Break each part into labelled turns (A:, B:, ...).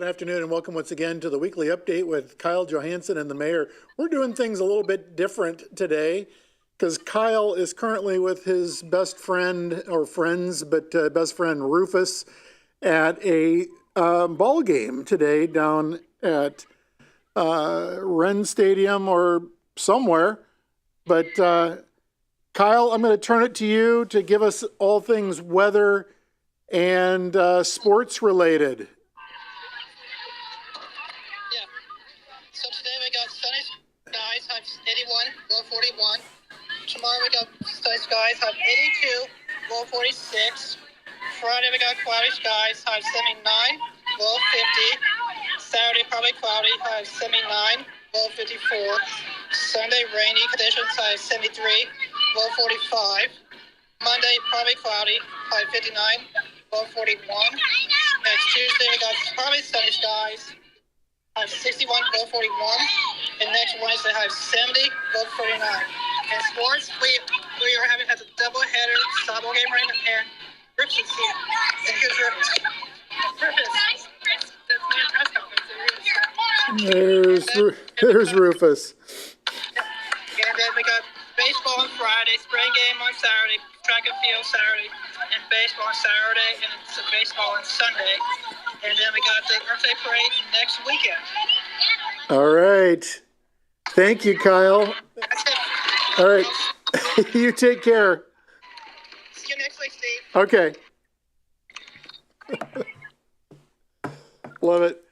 A: Good afternoon and welcome once again to the weekly update with Kyle Johansson and the mayor. We're doing things a little bit different today because Kyle is currently with his best friend or friends, but best friend Rufus at a ball game today down at Wren Stadium or somewhere. But Kyle, I'm going to turn it to you to give us all things weather and sports related.
B: So today we got sunny skies, high 81, low 41. Tomorrow we got sunny skies, high 82, low 46. Friday we got cloudy skies, high 79, low 50. Saturday probably cloudy, high 79, low 54. Sunday rainy conditions, high 73, low 45. Monday probably cloudy, high 59, low 41. Next Tuesday we got probably sunny skies. High 61, low 41, and next Wednesday high 70, low 49. In sports, we are having a double-header softball game right now, and Rufus is here. And here's Rufus.
A: There's Rufus.
B: And then we got baseball on Friday, spring game on Saturday, track and field Saturday, and baseball on Saturday, and some baseball on Sunday. And then we got the Earth Day Parade next weekend.
A: All right. Thank you, Kyle.
B: That's it.
A: All right. You take care.
B: See you next week, Steve.
A: Okay. Love it.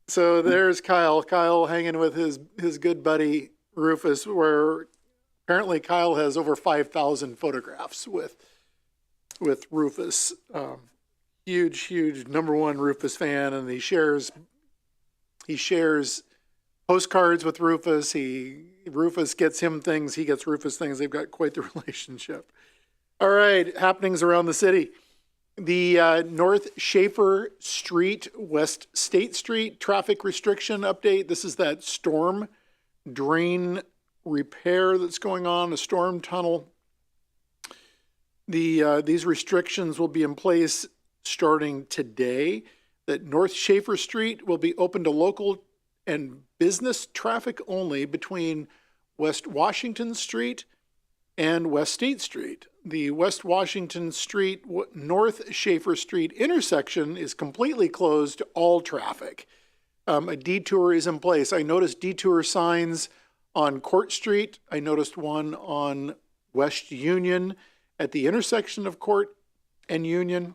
A: So there's Kyle. Kyle hanging with his good buddy Rufus, where apparently Kyle has over 5,000 photographs with Rufus. Huge number one Rufus fan, and he shares postcards with Rufus. Rufus gets him things, he gets Rufus things. They've got quite the relationship. All right, happenings around the city. The North Schaefer Street, West State Street traffic restriction update. This is that storm drain repair that's going on, a storm tunnel. These restrictions will be in place starting today. That North Schaefer Street will be open to local and business traffic only between West Washington Street and West State Street. The West Washington Street, North Schaefer Street intersection is completely closed to all traffic. A detour is in place. I noticed detour signs on Court Street. I noticed one on West Union at the intersection of Court and Union.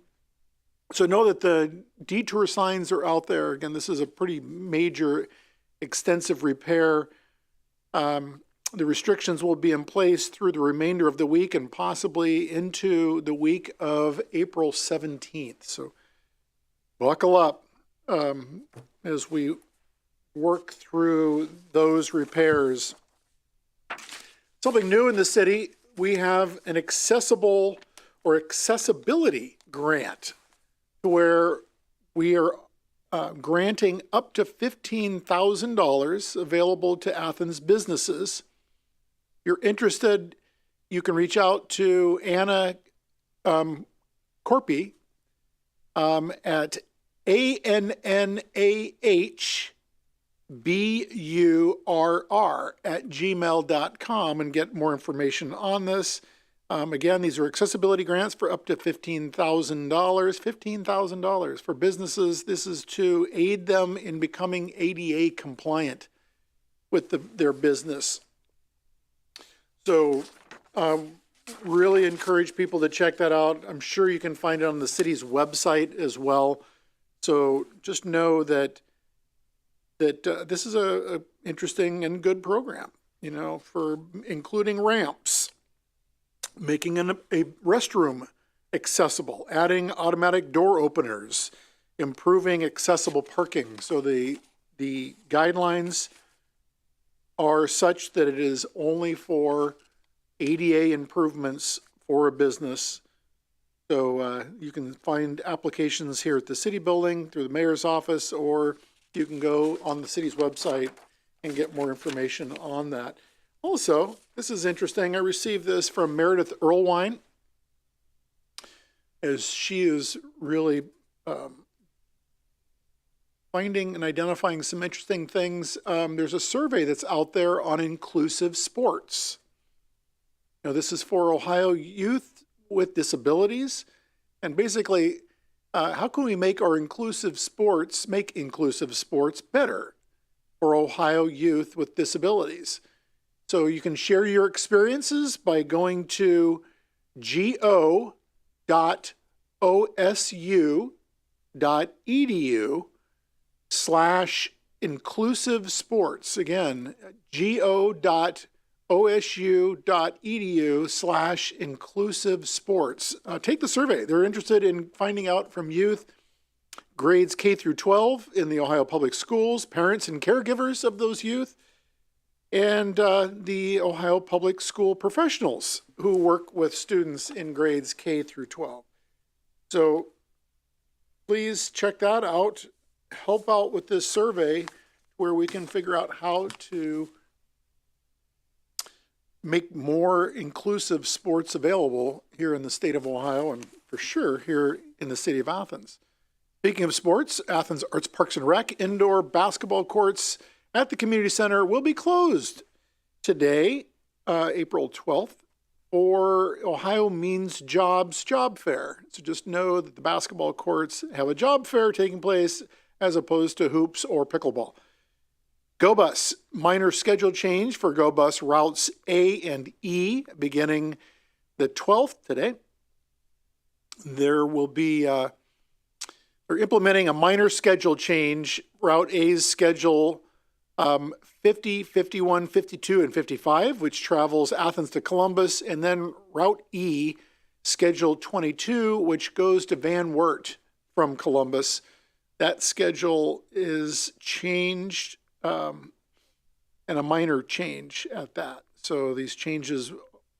A: So know that the detour signs are out there. Again, this is a pretty major, extensive repair. The restrictions will be in place through the remainder of the week and possibly into the week of April 17th. So buckle up as we work through those repairs. Something new in the city, we have an accessibility grant where we are granting up to $15,000 available to Athens businesses. If you're interested, you can reach out to Anna Corpy at ANNAHBURR@gmail.com and get more information on this. Again, these are accessibility grants for up to $15,000. $15,000 for businesses. This is to aid them in becoming ADA compliant with their business. So really encourage people to check that out. I'm sure you can find it on the city's website as well. So just know that this is a interesting and good program, for including ramps, making a restroom accessible, adding automatic door openers, improving accessible parking. So the guidelines are such that it is only for ADA improvements for a business. So you can find applications here at the city building through the mayor's office, or you can go on the city's website and get more information on that. Also, this is interesting. I received this from Meredith Earlwine, as she is really finding and identifying some interesting things. There's a survey that's out there on inclusive sports. This is for Ohio youth with disabilities. And basically, how can we make inclusive sports better for Ohio youth with disabilities? So you can share your experiences by going to go.osu.edu/inclusive sports. Again, go.osu.edu/inclusive sports. Take the survey. They're interested in finding out from youth, grades K through 12 in the Ohio Public Schools, parents and caregivers of those youth, and the Ohio Public School professionals who work with students in grades K through 12. So please check that out. Help out with this survey where we can figure out how to make more inclusive sports available here in the state of Ohio, and for sure here in the city of Athens. Speaking of sports, Athens Arts Parks and Rec indoor basketball courts at the community center will be closed today, April 12th, for Ohio Means Jobs Job Fair. So just know that the basketball courts have a job fair taking place as opposed to hoops or pickleball. Go Bus, minor schedule change for Go Bus routes A and E beginning the 12th today. There will be, they're implementing a minor schedule change. Route A's schedule 50, 51, 52, and 55, which travels Athens to Columbus, and then Route E, schedule 22, which goes to Van Wert from Columbus. That schedule is changed, and a minor change at that. So these changes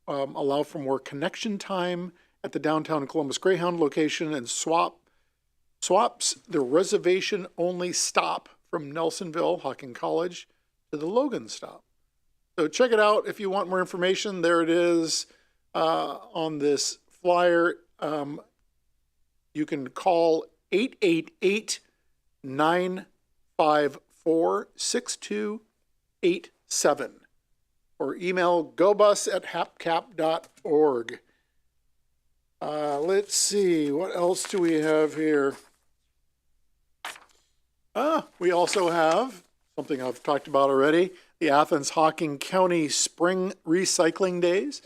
A: allow for more connection time at the downtown Columbus Greyhound location and swaps the reservation-only stop from Nelsonville, Hocking College, to the Logan stop. So check it out if you want more information. There it is on this flyer. You can call 888-954-6287 or email gobus@hapcap.org. Let's see, what else do we have here? We also have something I've talked about already, the Athens Hocking County Spring Recycling Days.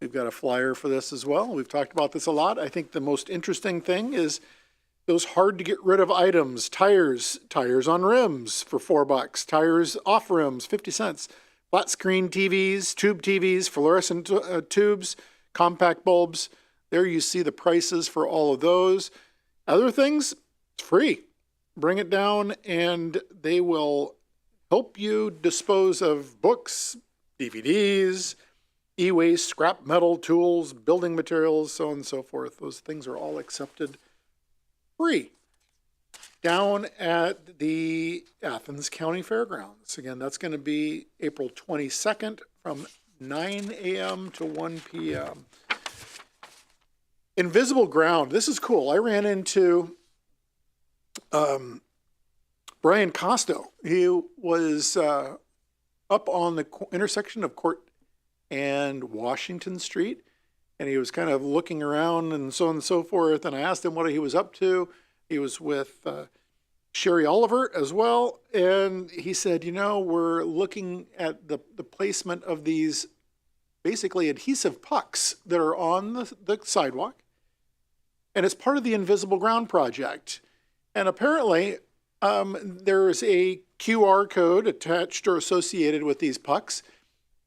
A: We've got a flyer for this as well. We've talked about this a lot. I think the most interesting thing is those hard to get rid of items, tires on rims for $4, tires off rims, 50 cents, flat screen TVs, tube TVs, fluorescent tubes, compact bulbs. There you see the prices for all of those. Other things, it's free. Bring it down and they will help you dispose of books, DVDs, e-waste, scrap metal, tools, building materials, so on and so forth. Those things are all accepted free down at the Athens County Fairgrounds. Again, that's going to be April 22nd from 9 a.m. to 1 p.m. Invisible Ground. This is cool. I ran into Brian Costo. He was up on the intersection of Court and Washington Street, and he was kind of looking around and so on and so forth, and I asked him what he was up to. He was with Sherry Oliver as well, and he said, we're looking at the placement of these basically adhesive pucks that are on the sidewalk, and it's part of the Invisible Ground project. And apparently, there is a QR code attached or associated with these pucks.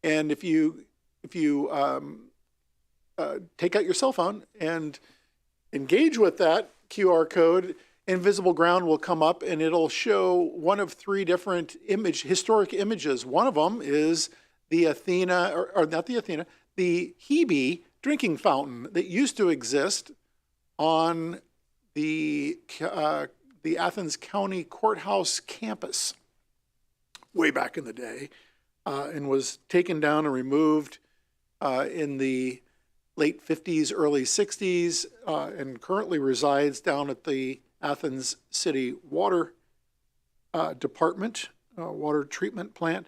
A: And if you take out your cell phone and engage with that QR code, Invisible Ground will come up and it'll show one of three different historic images. One of them is the Athena, or not the Athena, the Hebe drinking fountain that used to exist on the Athens County Courthouse campus way back in the day, and was taken down and removed in the late 50s, early 60s, and currently resides down at the Athens City Water department, water treatment plant.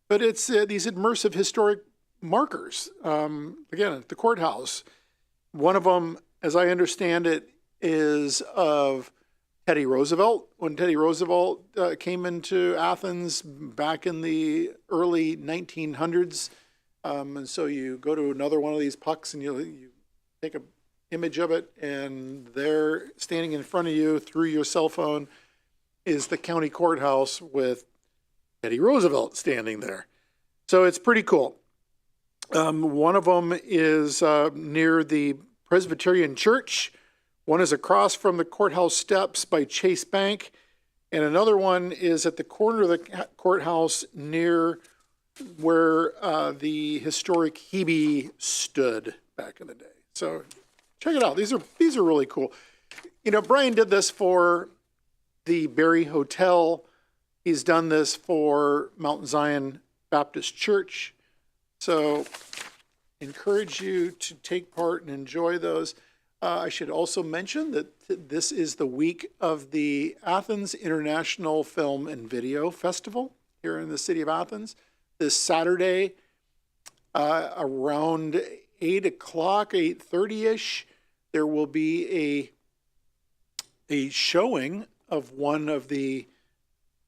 A: But it's these immersive historic markers. Again, at the courthouse. One of them, as I understand it, is of Teddy Roosevelt. When Teddy Roosevelt came into Athens back in the early 1900s. And so you go to another one of these pucks and you take an image of it, and there, standing in front of you through your cell phone, is the county courthouse with Teddy Roosevelt standing there. So it's pretty cool. One of them is near the Presbyterian Church. One is across from the courthouse steps by Chase Bank. And another one is at the corner of the courthouse near where the historic Hebe stood back in the day. So check it out. These are really cool. You know, Brian did this for the Berry Hotel. He's done this for Mount Zion Baptist Church. So encourage you to take part and enjoy those. I should also mention that this is the week of the Athens International Film and Video Festival here in the city of Athens. This Saturday, around 8 o'clock, 8:30-ish, there will be a showing of one of the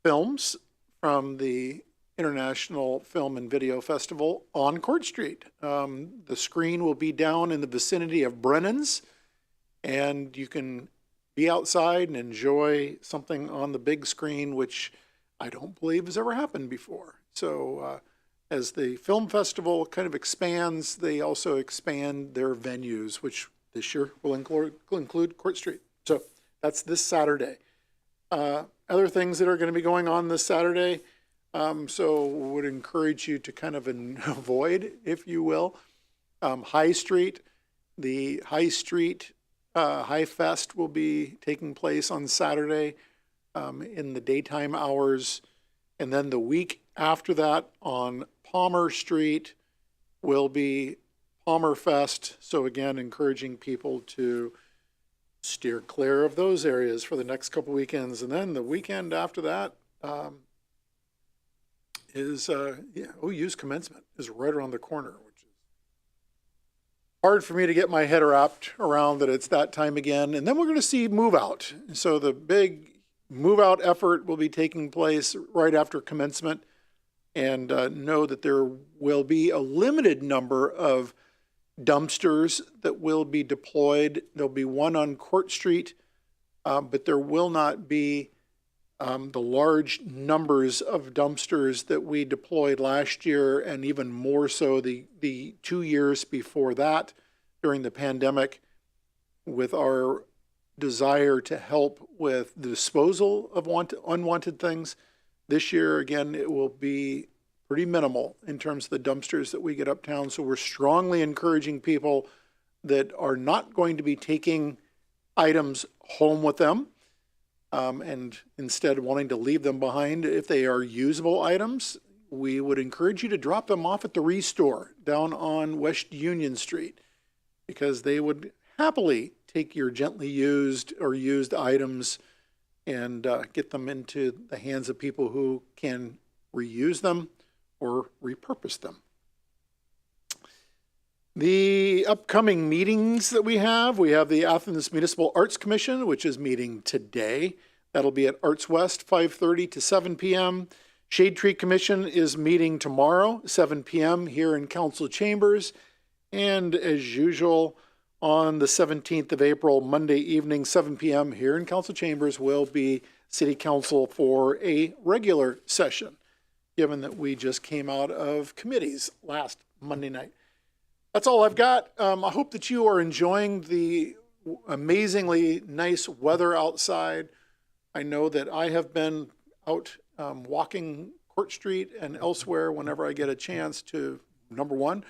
A: films from the International Film and Video Festival on Court Street. The screen will be down in the vicinity of Brennan's, and you can be outside and enjoy something on the big screen, which I don't believe has ever happened before. So as the film festival kind of expands, they also expand their venues, which this year will include Court Street. So that's this Saturday. Other things that are going to be going on this Saturday, so would encourage you to kind of avoid, if you will, High Street. The High Street High Fest will be taking place on Saturday in the daytime hours. And then the week after that on Palmer Street will be Palmer Fest. So again, encouraging people to steer clear of those areas for the next couple weekends. And then the weekend after that is OU's commencement is right around the corner, which is hard for me to get my head wrapped around that it's that time again. And then we're going to see Move Out. So the big Move Out effort will be taking place right after commencement. And know that there will be a limited number of dumpsters that will be deployed. There'll be one on Court Street, but there will not be the large numbers of dumpsters that we deployed last year, and even more so the 2 years before that during the pandemic, with our desire to help with the disposal of unwanted things. This year, again, it will be pretty minimal in terms of the dumpsters that we get uptown. So we're strongly encouraging people that are not going to be taking items home with them, and instead wanting to leave them behind. If they are usable items, we would encourage you to drop them off at the Restore down on West Union Street, because they would happily take your gently used or used items and get them into the hands of people who can reuse them or repurpose them. The upcoming meetings that we have the Athens Municipal Arts Commission, which is meeting today. That'll be at Arts West, 5:30 to 7 p.m. Shade Tree Commission is meeting tomorrow, 7 p.m. here in Council Chambers. And as usual, on the 17th of April, Monday evening, 7 p.m. here in Council Chambers will be City Council for a regular session, given that we just came out of committees last Monday night. That's all I've got. I hope that you are enjoying the amazingly nice weather outside. I know that I have been out walking Court Street and elsewhere whenever I get a chance to, number one,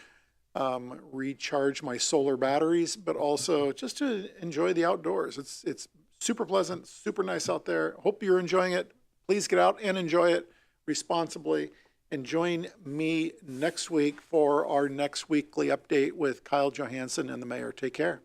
A: recharge my solar batteries, but also just to enjoy the outdoors. It's super pleasant, super nice out there. Hope you're enjoying it. Please get out and enjoy it responsibly. And join me next week for our next weekly update with Kyle Johansson and the mayor. Take care.